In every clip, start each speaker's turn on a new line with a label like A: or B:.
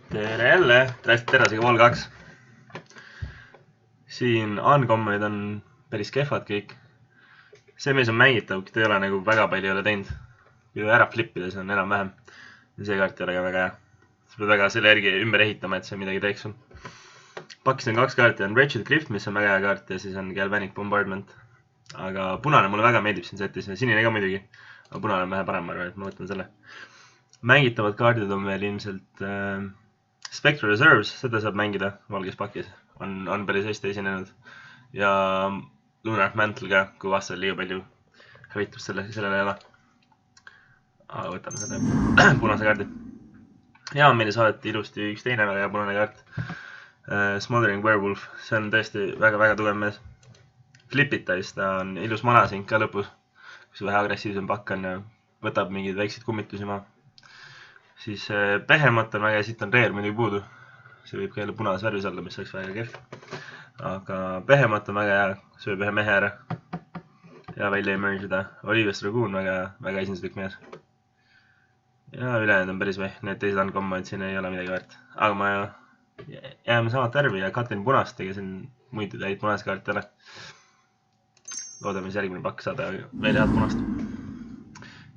A: Tere jälle, terasega Vol 2. Siin uncommonid on päris kehvad kõik. See mees on mängitav, ta ei ole nagu väga palju ei ole teinud. Kui ta ära flippida, siis on enam-vähem. Ja see kaart ei ole ka väga hea. Sa pead väga selle järgi ümber ehitama, et see midagi teeks sul. Pakis on 2 kaarti, on Wretched Grift, mis on väga hea kaart, ja siis on Galvanic Bombardment. Aga punane mulle väga meeldib siin setis, sinine ka muidugi. Aga punane on vähe parem, ma arvan, et ma võtan selle. Mängitavad kaardid on veel ilmselt Spectral Reserves, seda saab mängida valges pakis. On päris hästi esinenud. Ja Lunar Mantle ka, kui vastasel liiga palju hävitust sellele ei ole. Aga võtame selle punase kaardi. Ja meile saadeti ilusti üks teine väga hea punane kaart. Smothering Werewolf, see on tõesti väga tugev mees. Flipita siis, ta on ilus manasink ka lõpus. Kui see vähe agressiivsem pakk on ja võtab mingeid väikseid kummitusi maha. Siis Behemoth on väga hea, siit on rare muidugi puudu. See võib ka jälle punases värvis olla, mis oleks väga kehv. Aga Behemoth on väga hea, sööb ühe mehe ära. Ja välja emerge'ida. Olivius Dragoon, väga esinduslik mees. Ja ülejäänud on päris või. Need teised uncommon siin ei ole midagi väärt. Aga ma jääme samat värvi ja Katlin punast, ega siin muid täid punast kaarti ole. Loodame siis järgmine pakk saada veel head punast.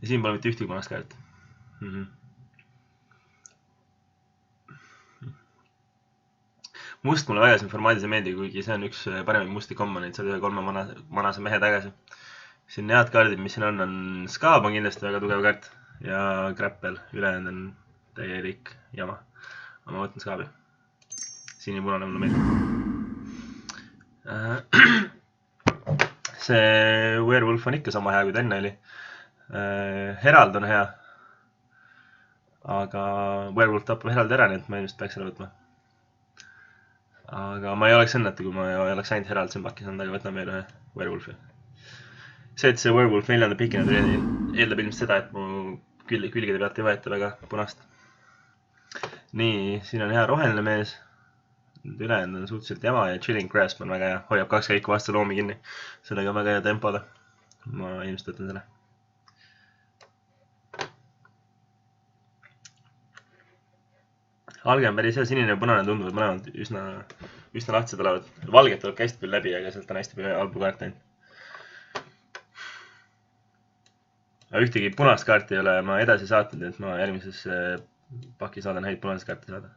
A: Ja siin pole mitte ühtegi punast kaarti. Must mulle väga siin formaadis ei meeldi, kuigi see on üks paremaid musti kommoneid, saad ühe 3 manase mehe tagasi. Siin head kaardid, mis siin on Skaab on kindlasti väga tugev kaart ja Grapple, ülejäänud on täielik jama. Aga ma võtan Skaabi. Sinipunane mulle meeldib. See Werewolf on ikka sama hea, kui ta enne oli. Herald on hea. Aga Werewolf tapab Herald ära, nii et ma ilmselt peaks selle võtma. Aga ma ei oleks õnneta, kui ma ei oleks ainult Herald siin pakis olnud, aga võtame veel ühe Werewolfi. See, et see Werewolf 4. pikina tuli, eeldab ilmselt seda, et mu külgede pealt ei võeta väga punast. Nii, siin on hea roheline mees. Ülejäänud on suhteliselt jama ja Chilling Grasp on väga hea. Hoiab 2 käiku vastu loomi kinni. Sellega on väga hea tempole. Ma ilmselt võtan selle. Alge on päris hea, sinine ja punane tunduvad mõlemad üsna lahti tulevad. Valget tuleb ka hästi palju läbi, aga sealt on hästi palju halbu kaarte ainult. Aga ühtegi punast kaarti ei ole ma edasi saatnud, et ma järgmises paki saadan häid punasest kaarti saada.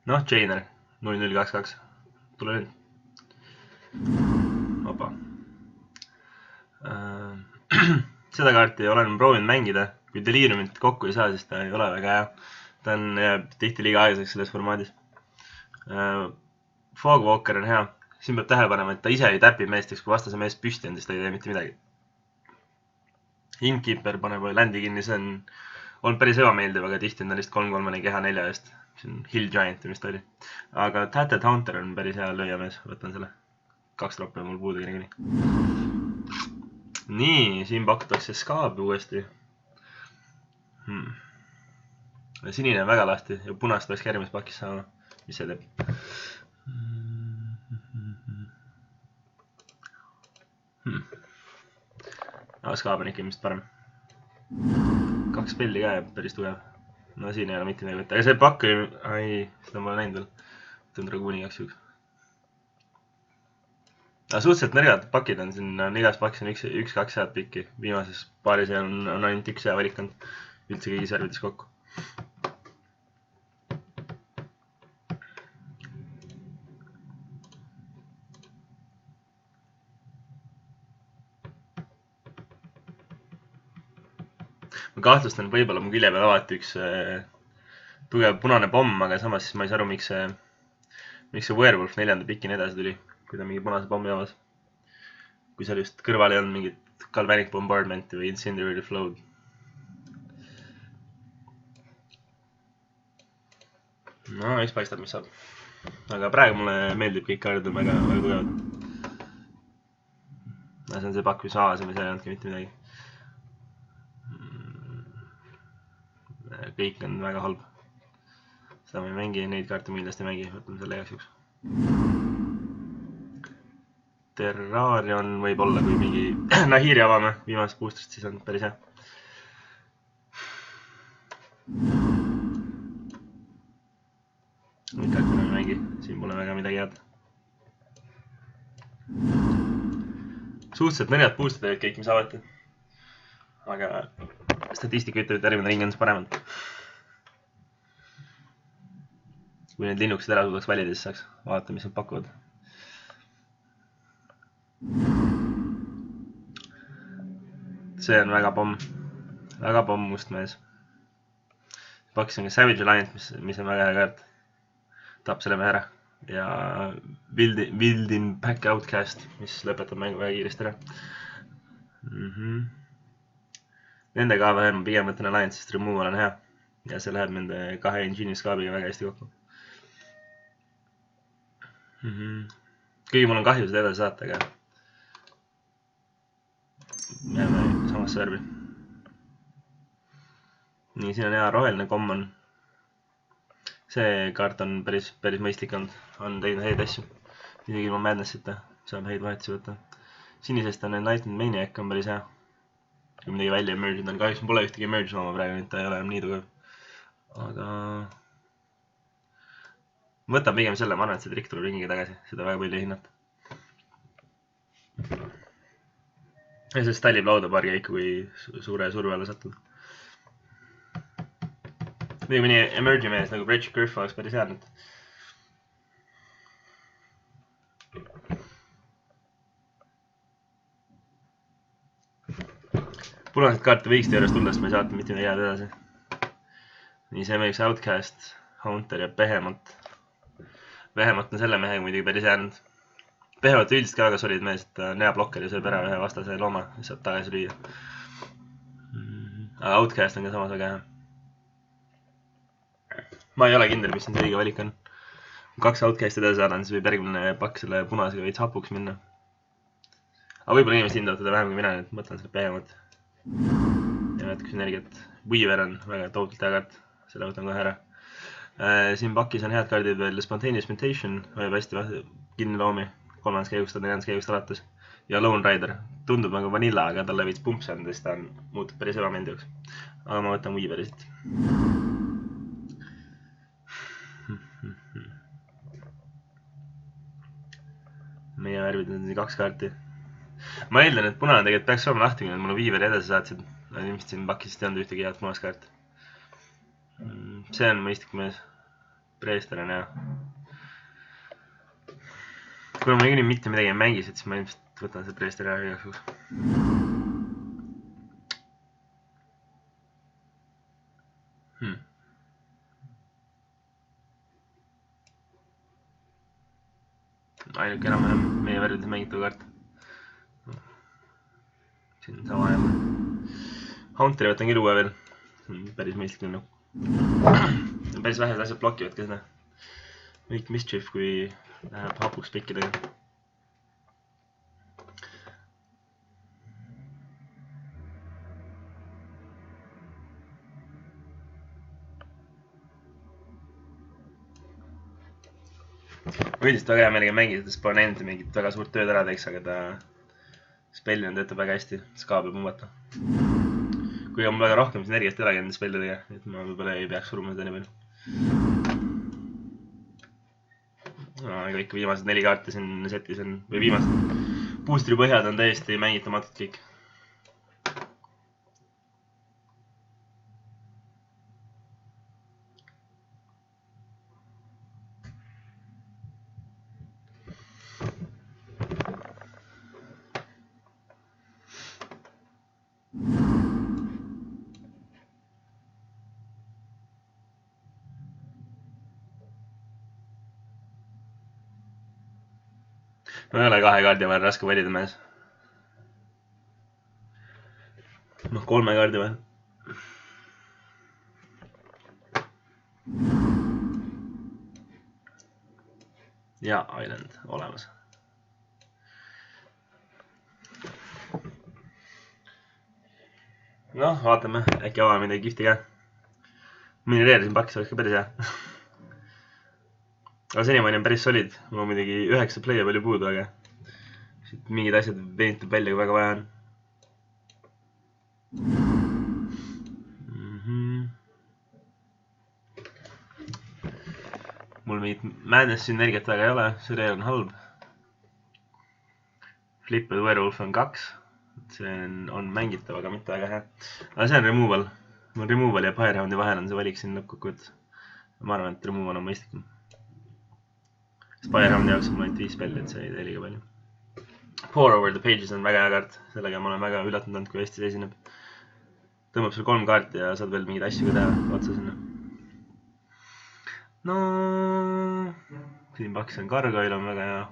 A: Noh, Jainer, 0022. Tule nüüd. Opa. Seda kaarti olen proovinud mängida. Kui Deliriumit kokku ei saa, siis ta ei ole väga hea. Ta on tihti liiga aeglaseks selles formaadis. Fogwalker on hea. Siin peab tähele panema, et ta ise ei täpi meesteks, kui vastase mees püsti on, siis ta ei tee mitte midagi. Innkeeper paneb landi kinni, see on olnud päris ebameeldiv, aga tihti on ta lihtsalt 3-3 keha 4 eest. See on Hill Giant, mis ta oli. Aga Tatted Haunter on päris hea lööjamees, võtan selle. 2 troppe on mul puudu kini. Nii, siin pakutakse Skaabi uuesti. Sinine on väga lahti ja punast peaks järgmises pakis saama. Mis see teeb? Skaab on ikka ilmselt parem. 2 spelli ka jääb päris tugev. No siin ei ole mitte midagi võtta. Aga see pakk oli... Ai, seda ma olen näinud veel. Võtan Dragooni igaks juhuks. Suhteliselt nõrgad pakid on siin, igas pakis on 1-2 head pikki. Viimases paaris on ainult 1 hea valikanud üldse kõigi servides kokku. Ma kahtlustan, võib-olla mu külje peal avati üks tugev punane pomm, aga samas ma ei saa aru, miks see Werewolf 4. pikini edasi tuli. Kui ta mingi punase pommi avas. Kui seal just kõrval ei olnud mingit Galvanic Bombardmenti või Incendiary Flood. No, eks paistab, mis saab. Aga praegu mulle meeldib kõik kaardid on väga tugevad. See on see pakk, mis avasime, seal ei olnudki mitte midagi. Kõik on väga halb. Seda ma ei mängi, neid kaarte ma kindlasti ei mängi. Võtame selle igaks juhuks. Terrarion võib olla, kui mingi Nahiri avame viimasest boostrist, siis on päris hea. Ikka hakkame mängi, siin pole väga midagi head. Suhteliselt nõrjad boostid olid kõik, mis avati. Aga statistika ütleb, et järgmine ring on paremad. Kui need linnuksid ära suudaks valida, siis saaks vaadata, mis nad pakuvad. See on väga pomm must mees. Pakis on ka Savage Alliance, mis on väga hea kaart. Taab selle mehe ära. Ja Wildin Back Outcast, mis lõpetab mängu väga kiiresti ära. Nende ka vähem pigem võtan Alliance, sest Removal on hea. Ja see läheb nende 2 Engine'is kaabiga väga hästi kokku. Kõigi mul on kahju seda edasi saata, aga jääme samasse värvi. Nii, siin on hea roheline common. See kaart on päris mõistlik olnud. On teinud häid asju. Isegi ilma Madnessita saab häid vahetusi võtta. Sinisest on Enlightened Maniac on päris hea. Kui midagi välja emerged on. Kahjuks pole ühtegi emerge oma praegu, nüüd ta ei ole enam nii tugev. Aga võtan pigem selle, ma arvan, et see trik tuleb ringiga tagasi. Seda väga palju ei hinnata. Ja see stallib lauda paar käiku, kui suure surve alla satud. Või mõni emerge mees nagu Bridge Griff oleks päris hea nüüd. Punased kaarte võiks teoorias tulla, sest ma ei saata mitte midagi head edasi. Nii, see võiks Outcast, Haunter ja Behemoth. Behemoth on selle mehega muidugi päris hea nüüd. Behemoth üldiselt ka väga solid mees, et ta on hea blokker ja sööb ära ühe vastase looma, mis saab tagasi lüüa. Aga Outcast on ka samas väga hea. Ma ei ole kindel, mis nüüd õige valik on. Kui 2 Outcast edasi saadan, siis võib järgmine pakk selle punasega veits hapuks minna. Aga võib-olla inimesed hindavad teda vähem kui mina, nüüd mõtlen selle Behemoth. Ja natuke sünergiat. Weaver on väga tohutult hea kaart, selle võtan kohe ära. Siin pakis on head kaardid veel Spontaneous Mutation, võib hästi kinni loomi. 3. käigust, 4. käigust alates. Ja Lone Rider. Tundub nagu vanilla, aga talle veits pumps on, sest ta muutub päris ebamendiks. Aga ma võtan Weaverisit. Meie värvid on siin 2 kaarti. Ma eeldan, et punane tegelikult peaks olema lahti, kui mulle Weaveri edasi saatsid. Ilmselt siin pakisest ei olnud ühtegi head punast kaarti. See on mõistlik mees. Preester on hea. Kui ma niikuinii mitte midagi ei mängisid, siis ma ilmselt võtan see Preester ära igaks juhuks. Ainuke enam-vähem meie värvides mängitav kaart. Siin on sama jälle. Haunteri võtan küll uue veel. Päris mõistlik linnu. Päris vähed asjad blokivad ka seda. Make Mischief, kui läheb hapuks pikkidega. Üldiselt väga hea meelega mängida, sest Ponenti mingit väga suurt tööd ära teeks, aga ta spelli on töötab väga hästi, skaab võib umbata. Kui on väga rohkem energiast ei olegi nende spellidega, et ma võib-olla ei peaks suruma seda nii palju. Aga ikka viimased 4 kaarti siin setis on, või viimased boosteri põhjad on täiesti mängitamatud kõik. No ei ole 2 kaardi vahel raske valida mees. Noh, 3 kaardi vahel. Ja Island olemas. Noh, vaatame, äkki avame midagi kihvti ka. Minereerisin pakis, oleks ka päris hea. Aga senimaani on päris solid. Mul on muidugi 9 playa palju puudu, aga siit mingid asjad venitab välja, kui väga vaja on. Mul mingit Madness sünergiat väga ei ole, see on halb. Flipped Werewolf on 2. See on mängitav, aga mitte väga hea. Aga see on removal. Mul removal ja Firehound'i vahel on see valik siin lõppkokkuvõttes. Ma arvan, et removal on mõistlikum. Firehound'i jaoks on mul ainult 5 spelli, et see ei tee liiga palju. Pour Over the Pages on väga hea kaart. Sellega ma olen väga üllatunud, kui hästi see esineb. Tõmbab sul 3 kaarti ja saad veel mingeid asju ka teha otsa sinna. No, siin paks on Gargoyle on väga hea.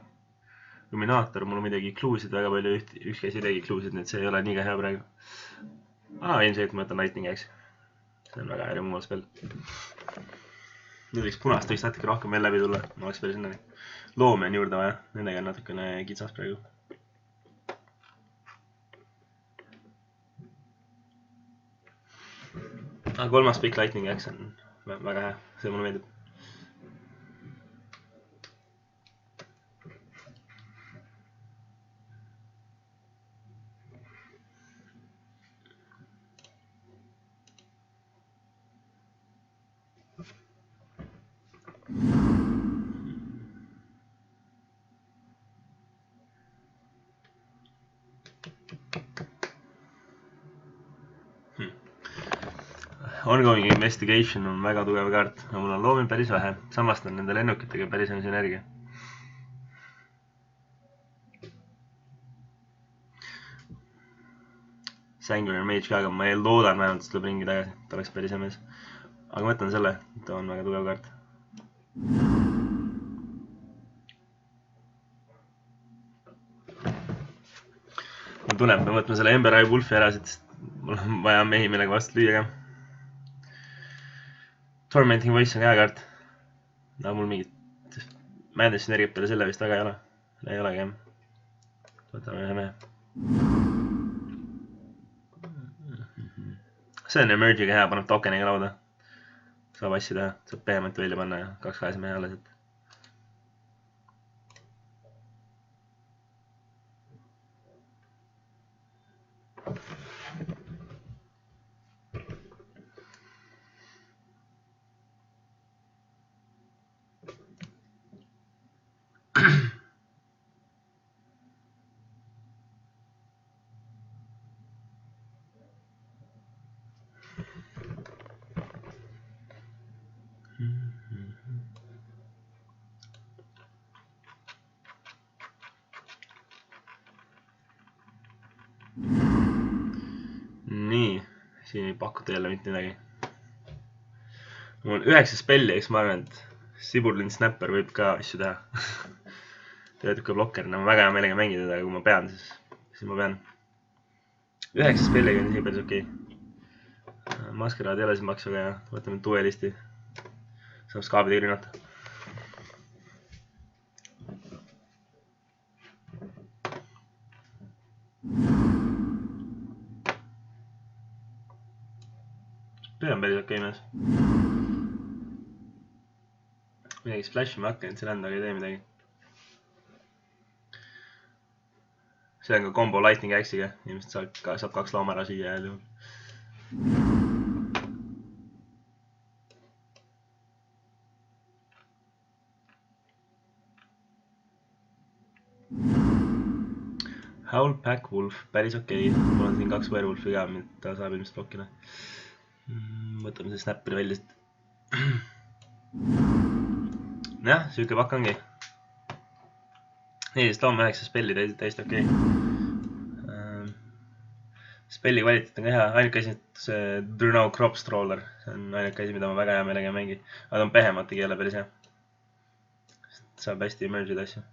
A: Dominaator, mul on midagi cluesid väga palju, ükski asi ei teegi cluesid, nii et see ei ole nii ka hea praegu. Ilmselt ma võtan Lightning X. See on väga hea removal spell. Nüüd võiks punast võiks natuke rohkem veel läbi tulla, ma oleks veel sinna. Loomi on juurde vaja, nendega on natukene kitsas praegu. Aga 3. pikk Lightning X on väga hea, see mulle meeldib. Ongoing Investigation on väga tugev kaart, aga mul on loomi päris vähe. Samast on nende lennukitega päris on sünergia. Sanguinary Mage ka, aga ma ei loodan vähemalt, et tuleb ringi tagasi. Ta oleks päris hea mees. Aga ma võtan selle, ta on väga tugev kaart. Ma tunnen, me võtame selle Ember Eye Wolfi ära, sest mul on vaja mehi, millega vastu lüüa ka. Tormenting Voice on hea kaart. No mul mingit Madness synergiat peale selle vist väga ei ole. Ei olegi jah. Võtame ühe mehe. See on Emergiga hea, paneb tokeniga lauda. Saab asju teha, saab pehemalt välja panna ja 2-2 mehe alles. Nii, siin ei pakuta jälle mitte midagi. Mul on 9 spelli, eks ma arvan, et Siburlin Snapper võib ka asju teha. Teadub ka blokkerina, ma väga hea meelega mängin teda, aga kui ma pean, siis ma pean. 9 spelliga on isegi päris okei. Maskeraad ei ole siin maks väga hea, võtame duelisti. Saab skaabidega rünnata. See on päris okei mees. Midagi splash'i ma hakkan, see ländaga ei tee midagi. See on ka combo Lightning Axiga, ilmselt saab 2 looma ära siia ja juhul. Howl Pack Wolf, päris okei. Mul on siin 2 Werewolfi ka, mida saab ilmselt blokkida. Võtame see snapperi välja siit. Jah, siuke pakk ongi. 14 looma 9 spelli, täiesti okei. Spelli kvaliteet on ka hea. Ainuke asi, et see Drunau Cropstroller. See on ainuke asi, mida ma väga hea meelega ei mängi. Aga ta on pehemati keele päris hea. Saab hästi emergida asju.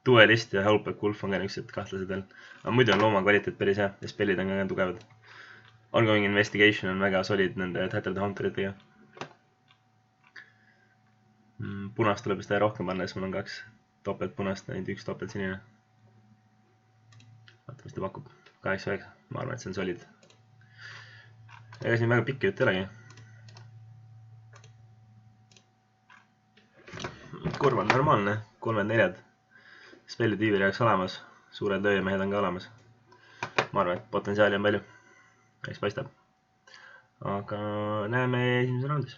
A: Duelist ja Howlback Wolf on ka niisugused kahtlased veel. Aga muidu on looma kvaliteet päris hea ja spellid on ka tugevad. Ongoing Investigation on väga solid nende Tattered Hunteritega. Punast tuleb vist rohkem panna, siis mul on 2 topelt punast ja 1 topelt sinine. Vaata, mis ta pakub. 8-9. Ma arvan, et see on solid. Ega siin väga pikki jutt ei olegi. kurv on normaalne, 3-4. Spellid Viiveri jaoks olemas, suured lööjamehed on ka olemas. Ma arvan, et potentsiaali on palju. Eks paistab. Aga näeme esimeses raundis.